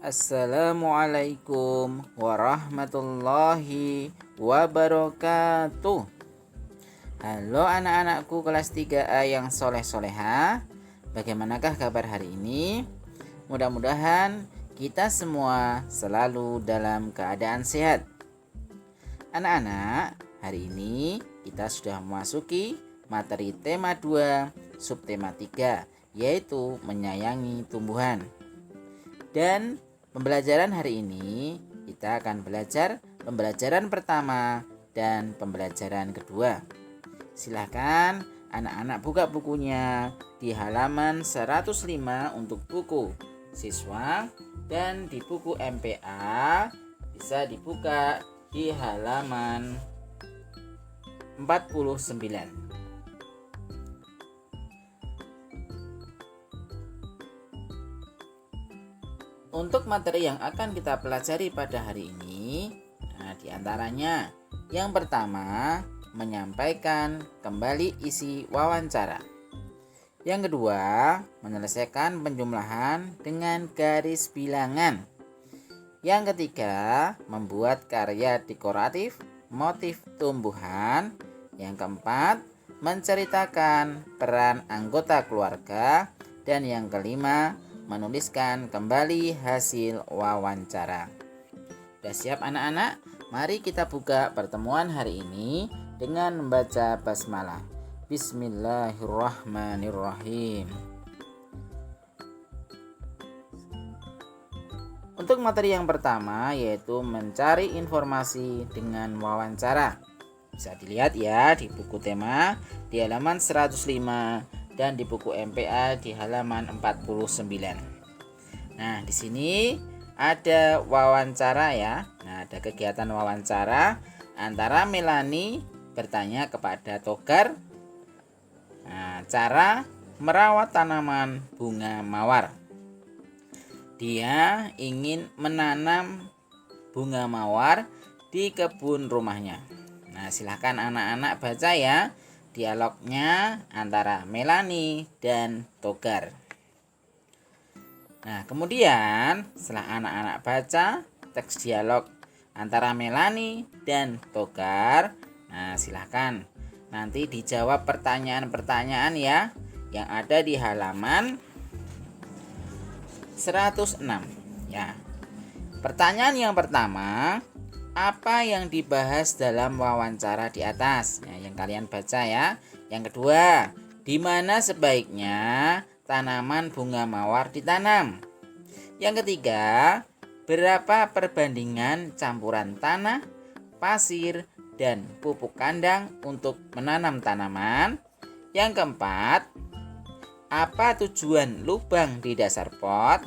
Assalamualaikum warahmatullahi wabarakatuh. Halo anak-anakku kelas 3A yang soleh-soleha. Bagaimanakah kabar hari ini? Mudah-mudahan kita semua selalu dalam keadaan sehat. Anak-anak, hari ini kita sudah memasuki materi tema 2, subtema 3, yaitu menyayangi tumbuhan. Dan pembelajaran hari ini kita akan belajar pembelajaran pertama dan pembelajaran kedua. Silahkan anak-anak buka bukunya di halaman 105 untuk buku siswa, dan di buku MPA bisa dibuka di halaman 49. Untuk materi yang akan kita pelajari pada hari ini, diantaranya yang pertama, menyampaikan kembali isi wawancara. Yang kedua, menyelesaikan penjumlahan dengan garis bilangan. Yang ketiga, membuat karya dekoratif motif tumbuhan. Yang keempat, menceritakan peran anggota keluarga. Dan yang kelima, menuliskan kembali hasil wawancara. Sudah siap anak-anak? Mari kita buka pertemuan hari ini dengan membaca basmalah. Bismillahirrahmanirrahim. Untuk materi yang pertama yaitu mencari informasi dengan wawancara. Bisa dilihat ya di buku tema di halaman 105 dan di buku MPA di halaman 49. Nah, di sini ada wawancara ya. Nah, ada kegiatan wawancara antara Melani bertanya kepada Togar, cara merawat tanaman bunga mawar. Dia ingin menanam bunga mawar di kebun rumahnya. Nah, silahkan anak-anak baca ya dialognya antara Melani dan Togar. Nah, kemudian setelah anak-anak baca teks dialog antara Melani dan Togar, nah silahkan nanti dijawab pertanyaan-pertanyaan ya yang ada di halaman 106 ya. Pertanyaan yang pertama, apa yang dibahas dalam wawancara di atas? Nah, yang kalian baca ya. Yang kedua, di mana sebaiknya tanaman bunga mawar ditanam? Yang ketiga, berapa perbandingan campuran tanah, pasir, dan pupuk kandang untuk menanam tanaman? Yang keempat, apa tujuan lubang di dasar pot?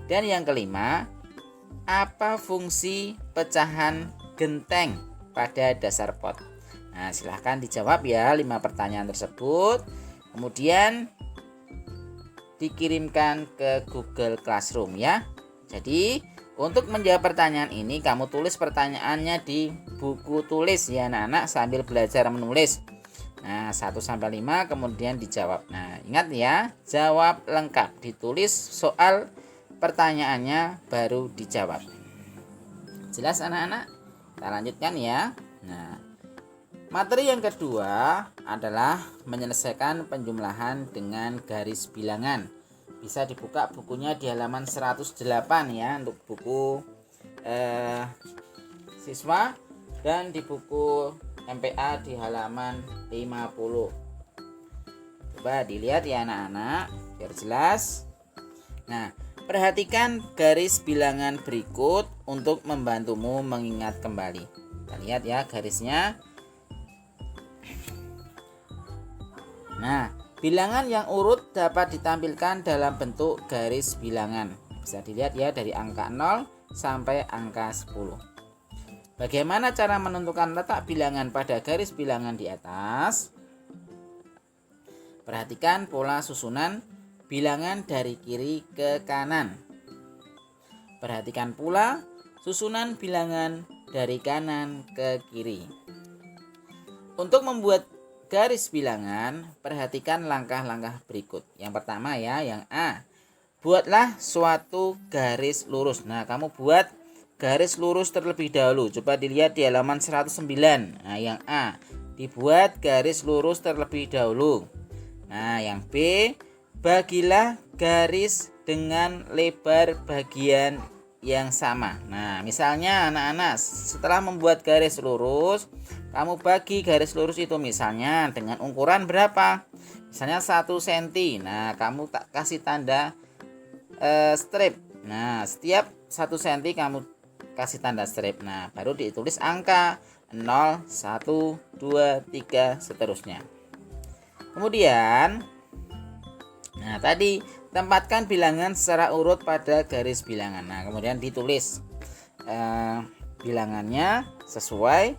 Dan yang kelima, apa fungsi pecahan genteng pada dasar pot? Nah, silahkan dijawab ya 5 pertanyaan tersebut. Kemudian dikirimkan ke Google Classroom ya. Jadi untuk menjawab pertanyaan ini kamu tulis pertanyaannya di buku tulis ya anak-anak sambil belajar menulis. Nah, 1-5 kemudian dijawab. Nah, ingat ya, jawab lengkap, ditulis soal pertanyaannya baru dijawab. Jelas anak-anak? Kita lanjutkan ya. Nah, materi yang kedua adalah menyelesaikan penjumlahan dengan garis bilangan. Bisa dibuka bukunya di halaman 108 ya untuk buku siswa, dan di buku MPA di halaman 50. Coba dilihat ya anak-anak biar jelas. Nah, perhatikan garis bilangan berikut untuk membantumu mengingat kembali. Kita lihat ya garisnya. Nah, bilangan yang urut dapat ditampilkan dalam bentuk garis bilangan. Bisa dilihat ya dari angka 0 sampai angka 10. Bagaimana cara menentukan letak bilangan pada garis bilangan di atas? Perhatikan pola susunan bilangan dari kiri ke kanan. Perhatikan pula susunan bilangan dari kanan ke kiri. Untuk membuat garis bilangan, perhatikan langkah-langkah berikut. Yang pertama ya, yang A, buatlah suatu garis lurus. Nah, kamu buat garis lurus terlebih dahulu. Coba dilihat di halaman 109. Nah, yang A, dibuat garis lurus terlebih dahulu. Nah, yang B, bagilah garis dengan lebar bagian yang sama. Nah, misalnya anak-anak setelah membuat garis lurus, kamu bagi garis lurus itu misalnya dengan ukuran berapa? Misalnya 1 cm. Nah, kamu tak kasih tanda strip. Nah, setiap 1 cm kamu kasih tanda strip. Nah, baru ditulis angka 0, 1, 2, 3 seterusnya. Kemudian, nah tadi tempatkan bilangan secara urut pada garis bilangan. Nah, kemudian ditulis bilangannya sesuai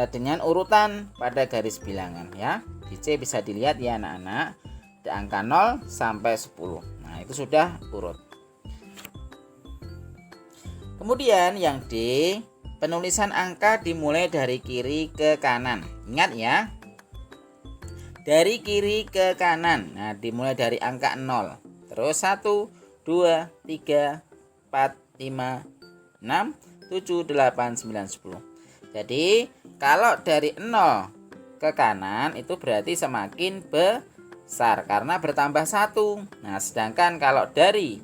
dengan urutan pada garis bilangan ya. Di C bisa dilihat ya anak-anak, ada angka 0 sampai 10. Nah, itu sudah urut. Kemudian yang D, penulisan angka dimulai dari kiri ke kanan. Ingat ya, dari kiri ke kanan. Nah, dimulai dari angka 0. Terus 1, 2, 3, 4, 5, 6, 7, 8, 9, 10. Jadi, kalau dari 0 ke kanan itu berarti semakin besar karena bertambah 1. Nah, sedangkan kalau dari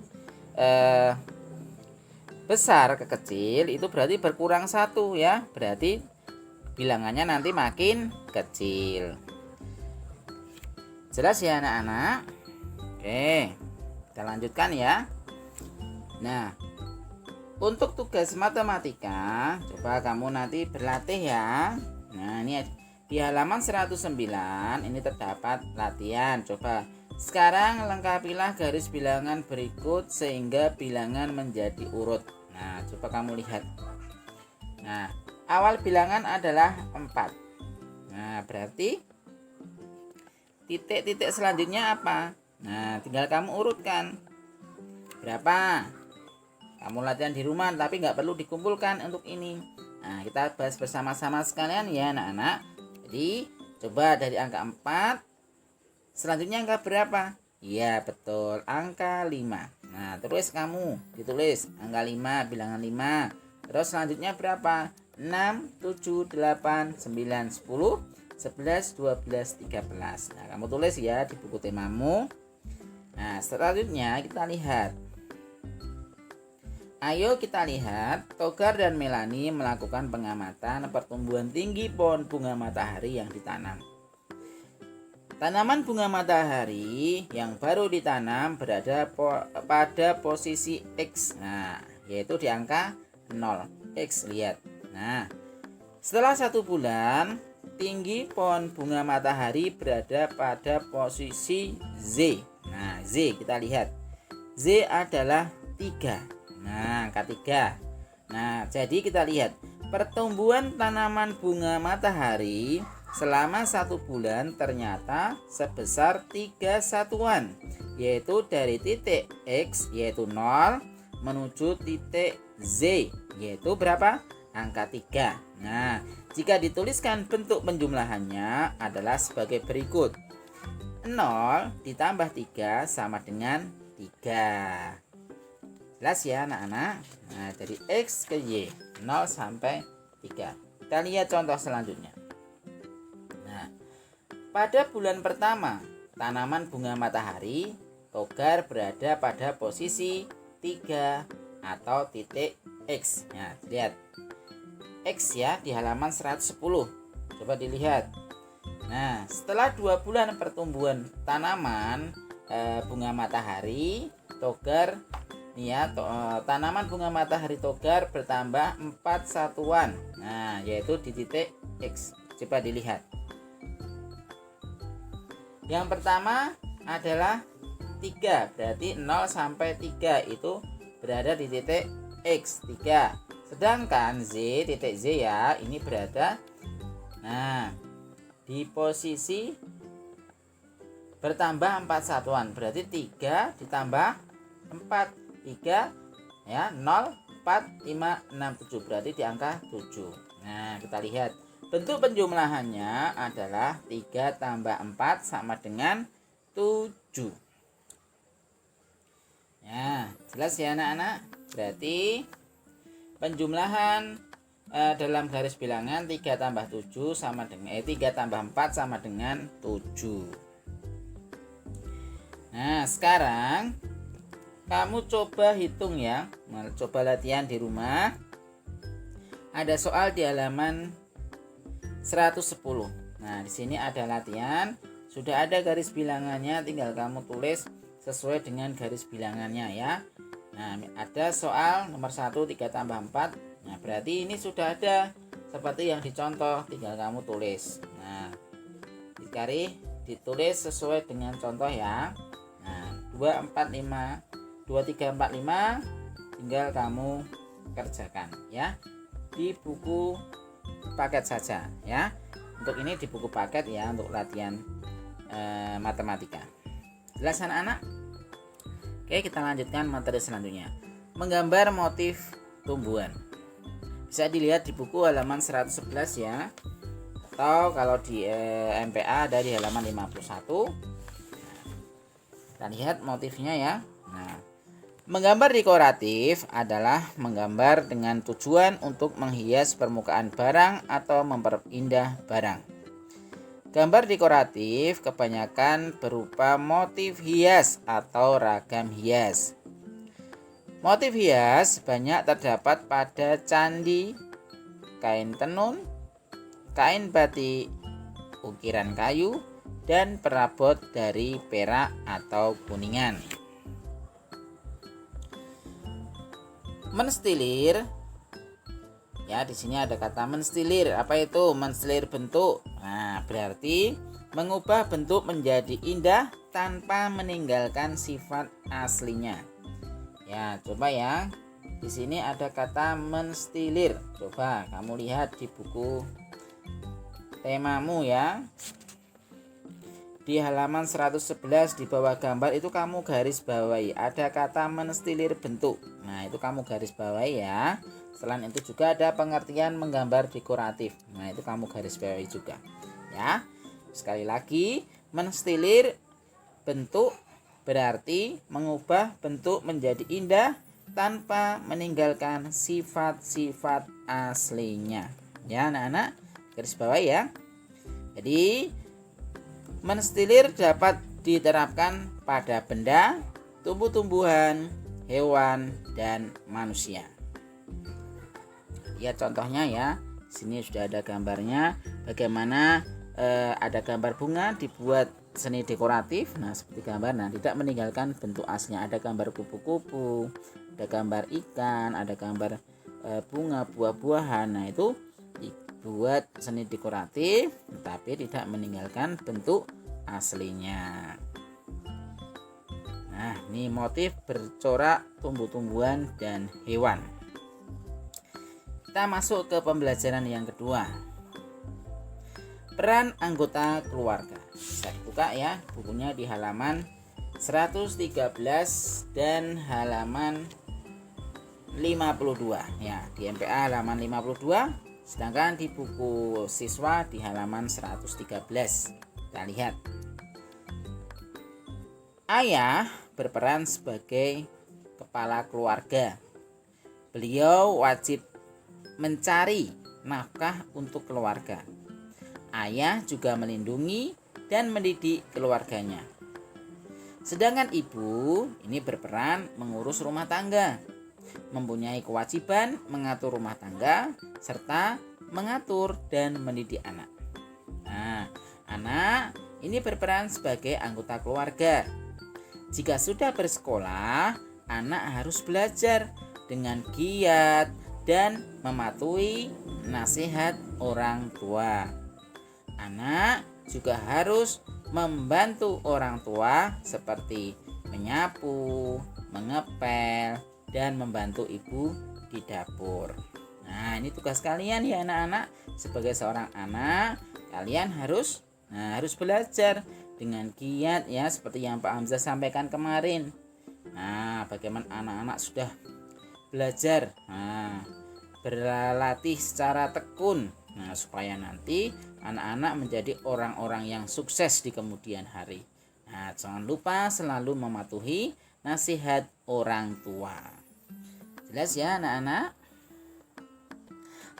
besar ke kecil itu berarti berkurang 1 ya. Berarti bilangannya nanti makin kecil. Jelas ya anak-anak? Oke, kita lanjutkan ya. Nah, untuk tugas matematika, coba kamu nanti berlatih ya. Nah, ini di halaman 109 ini terdapat latihan. Coba sekarang lengkapilah garis bilangan berikut sehingga bilangan menjadi urut. Nah, coba kamu lihat. Nah, awal bilangan adalah 4. Nah, berarti titik-titik selanjutnya apa? Nah, tinggal kamu urutkan. Berapa? Kamu latihan di rumah tapi nggak perlu dikumpulkan untuk ini. Nah, kita bahas bersama-sama sekalian ya anak-anak. Jadi, coba dari angka 4, selanjutnya angka berapa? Iya, betul, angka 5. Nah, terus kamu ditulis angka 5, bilangan 5. Terus selanjutnya berapa? 6, 7, 8, 9, 10, 11, 12, 13. Nah, kamu tulis ya di buku temamu. Nah, selanjutnya kita lihat. Ayo kita lihat, Togar dan Melani melakukan pengamatan pertumbuhan tinggi pohon bunga matahari yang ditanam. Tanaman bunga matahari yang baru ditanam berada pada posisi X. Nah, yaitu di angka 0. X, lihat. Nah, setelah 1 bulan, tinggi pohon bunga matahari berada pada posisi Z. Nah, Z kita lihat. Z adalah 3. Nah, angka 3. Nah, jadi kita lihat pertumbuhan tanaman bunga matahari selama 1 bulan ternyata sebesar 3 satuan, yaitu dari titik X yaitu 0 menuju titik Z yaitu berapa? Angka 3. Nah, jika dituliskan bentuk penjumlahannya adalah sebagai berikut. 0 ditambah 3 sama dengan 3. Jelas ya anak-anak? Nah, dari X ke Y 0 sampai 3. Kita lihat contoh selanjutnya. Nah, pada bulan pertama tanaman bunga matahari Togar berada pada posisi 3 atau titik X. Nah, lihat X ya di halaman 110. Coba dilihat. Nah, setelah 2 bulan pertumbuhan tanaman bunga matahari Togar ya, tanaman bunga matahari Togar bertambah 4 satuan. Nah, yaitu di titik X. Coba dilihat. Yang pertama adalah 3, berarti 0 sampai 3 itu berada di titik X 3. Sedangkan Z, titik Z ya, ini berada di posisi bertambah 4 satuan. Berarti 3 ditambah 4. 3 ya 0 4 5 6 7 berarti di angka 7. Nah, kita lihat bentuk penjumlahannya adalah 3 tambah 4 sama dengan 7. Jelas ya anak-anak? Berarti penjumlahan dalam garis bilangan 3 tambah 7 sama dengan 3 tambah 4 sama dengan 7. Nah, sekarang kamu coba hitung ya. Nah, coba latihan di rumah. Ada soal di halaman 110. Nah, di sini ada latihan. Sudah ada garis bilangannya, tinggal kamu tulis sesuai dengan garis bilangannya ya. Nah, ada soal nomor 1 3 tambah 4. Nah, berarti ini sudah ada seperti yang dicontoh, tinggal kamu tulis. Nah, ditulis sesuai dengan contoh ya. Nah, 2 4 5 2 3 4 5 tinggal kamu kerjakan ya. Di buku paket saja ya. Untuk ini di buku paket ya, untuk latihan matematika. Jelas anak-anak? Oke, kita lanjutkan materi selanjutnya. Menggambar motif tumbuhan. Bisa dilihat di buku halaman 111 ya. Atau kalau di MPA ada di halaman 51. Kita lihat motifnya ya. Nah, menggambar dekoratif adalah menggambar dengan tujuan untuk menghias permukaan barang atau memperindah barang. Gambar dekoratif kebanyakan berupa motif hias atau ragam hias. Motif hias banyak terdapat pada candi, kain tenun, kain batik, ukiran kayu, dan perabot dari perak atau kuningan. Menstilir. Ya, di sini ada kata menstilir. Apa itu? Menstilir bentuk. Nah, berarti mengubah bentuk menjadi indah tanpa meninggalkan sifat aslinya. Ya, coba ya. Di sini ada kata menstilir. Coba kamu lihat di buku temamu ya. Di halaman 111 di bawah gambar itu kamu garis bawahi ada kata menstilir bentuk. Nah, itu kamu garis bawahi ya. Selain itu juga ada pengertian menggambar dekoratif. Nah, itu kamu garis bawahi juga ya. Sekali lagi, menstilir bentuk berarti mengubah bentuk menjadi indah tanpa meninggalkan sifat-sifat aslinya. Ya anak-anak, garis bawahi ya. Jadi menstilir dapat diterapkan pada benda, tumbuh-tumbuhan, hewan, dan manusia. Lihat contohnya ya. Sini sudah ada gambarnya. Bagaimana ada gambar bunga dibuat seni dekoratif. Nah, seperti gambar. Nah, tidak meninggalkan bentuk aslinya. Ada gambar kupu-kupu, ada gambar ikan, ada gambar bunga, buah-buahan. Nah, itu dibuat seni dekoratif, tetapi tidak meninggalkan bentuk aslinya. Nah, ini motif bercorak tumbuh-tumbuhan dan hewan. Kita masuk ke pembelajaran yang kedua. Peran anggota keluarga. Saya buka ya bukunya di halaman 113 dan halaman 52 ya, di MPA halaman 52, sedangkan di buku siswa di halaman 113. Kita lihat. Ayah berperan sebagai kepala keluarga. Beliau wajib mencari nafkah untuk keluarga. Ayah juga melindungi dan mendidik keluarganya. Sedangkan ibu ini berperan mengurus rumah tangga, mempunyai kewajiban mengatur rumah tangga serta mengatur dan mendidik anak. Nah, anak ini berperan sebagai anggota keluarga. Jika sudah bersekolah, anak harus belajar dengan giat dan mematuhi nasihat orang tua. Anak juga harus membantu orang tua seperti menyapu, mengepel, dan membantu ibu di dapur. Nah, ini tugas kalian ya anak-anak. Sebagai seorang anak, kalian harus belajar dengan giat ya, seperti yang Pak Hamzah sampaikan kemarin. Nah, bagaimana anak-anak sudah belajar, berlatih secara tekun, supaya nanti anak-anak menjadi orang-orang yang sukses di kemudian hari. Nah, jangan lupa selalu mematuhi nasihat orang tua. Jelas ya anak-anak?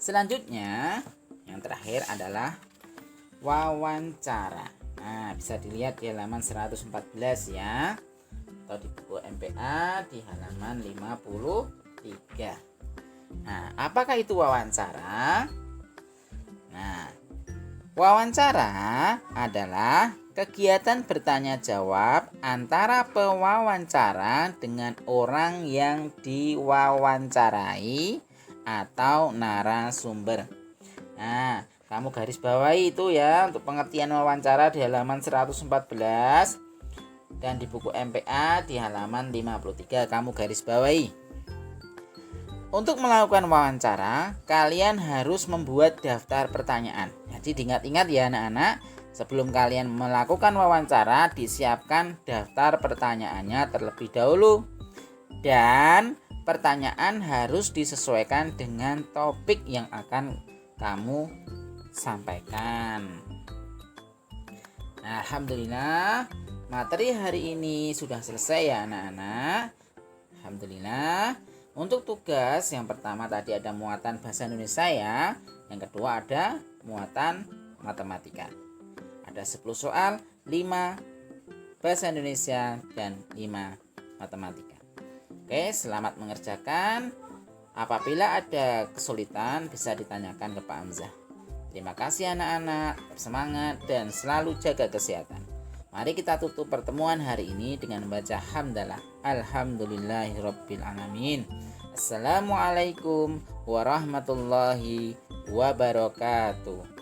Selanjutnya yang terakhir adalah wawancara. Nah, bisa dilihat di halaman 114 ya, atau di buku MPA di halaman 53. Nah, apakah itu wawancara? Nah, wawancara adalah kegiatan bertanya jawab antara pewawancara dengan orang yang diwawancarai atau narasumber. Nah, kamu garis bawahi itu ya untuk pengertian wawancara di halaman 114 dan di buku MPA di halaman 53 kamu garis bawahi. Untuk melakukan wawancara, kalian harus membuat daftar pertanyaan. Jadi diingat-ingat ya anak-anak, sebelum kalian melakukan wawancara, disiapkan daftar pertanyaannya terlebih dahulu. Dan pertanyaan harus disesuaikan dengan topik yang akan kamu sampaikan. Nah, alhamdulillah, materi hari ini sudah selesai ya anak-anak. Alhamdulillah. Untuk tugas yang pertama tadi ada muatan bahasa Indonesia ya. Yang kedua ada muatan matematika. Ada 10 soal, 5 bahasa Indonesia dan 5 matematika. Oke, selamat mengerjakan. Apabila ada kesulitan bisa ditanyakan ke Pak Hamzah. Terima kasih anak-anak, bersemangat dan selalu jaga kesehatan. Mari kita tutup pertemuan hari ini dengan membaca hamdalah. Alhamdulillahirabbil alamin. Assalamualaikum warahmatullahi wabarakatuh.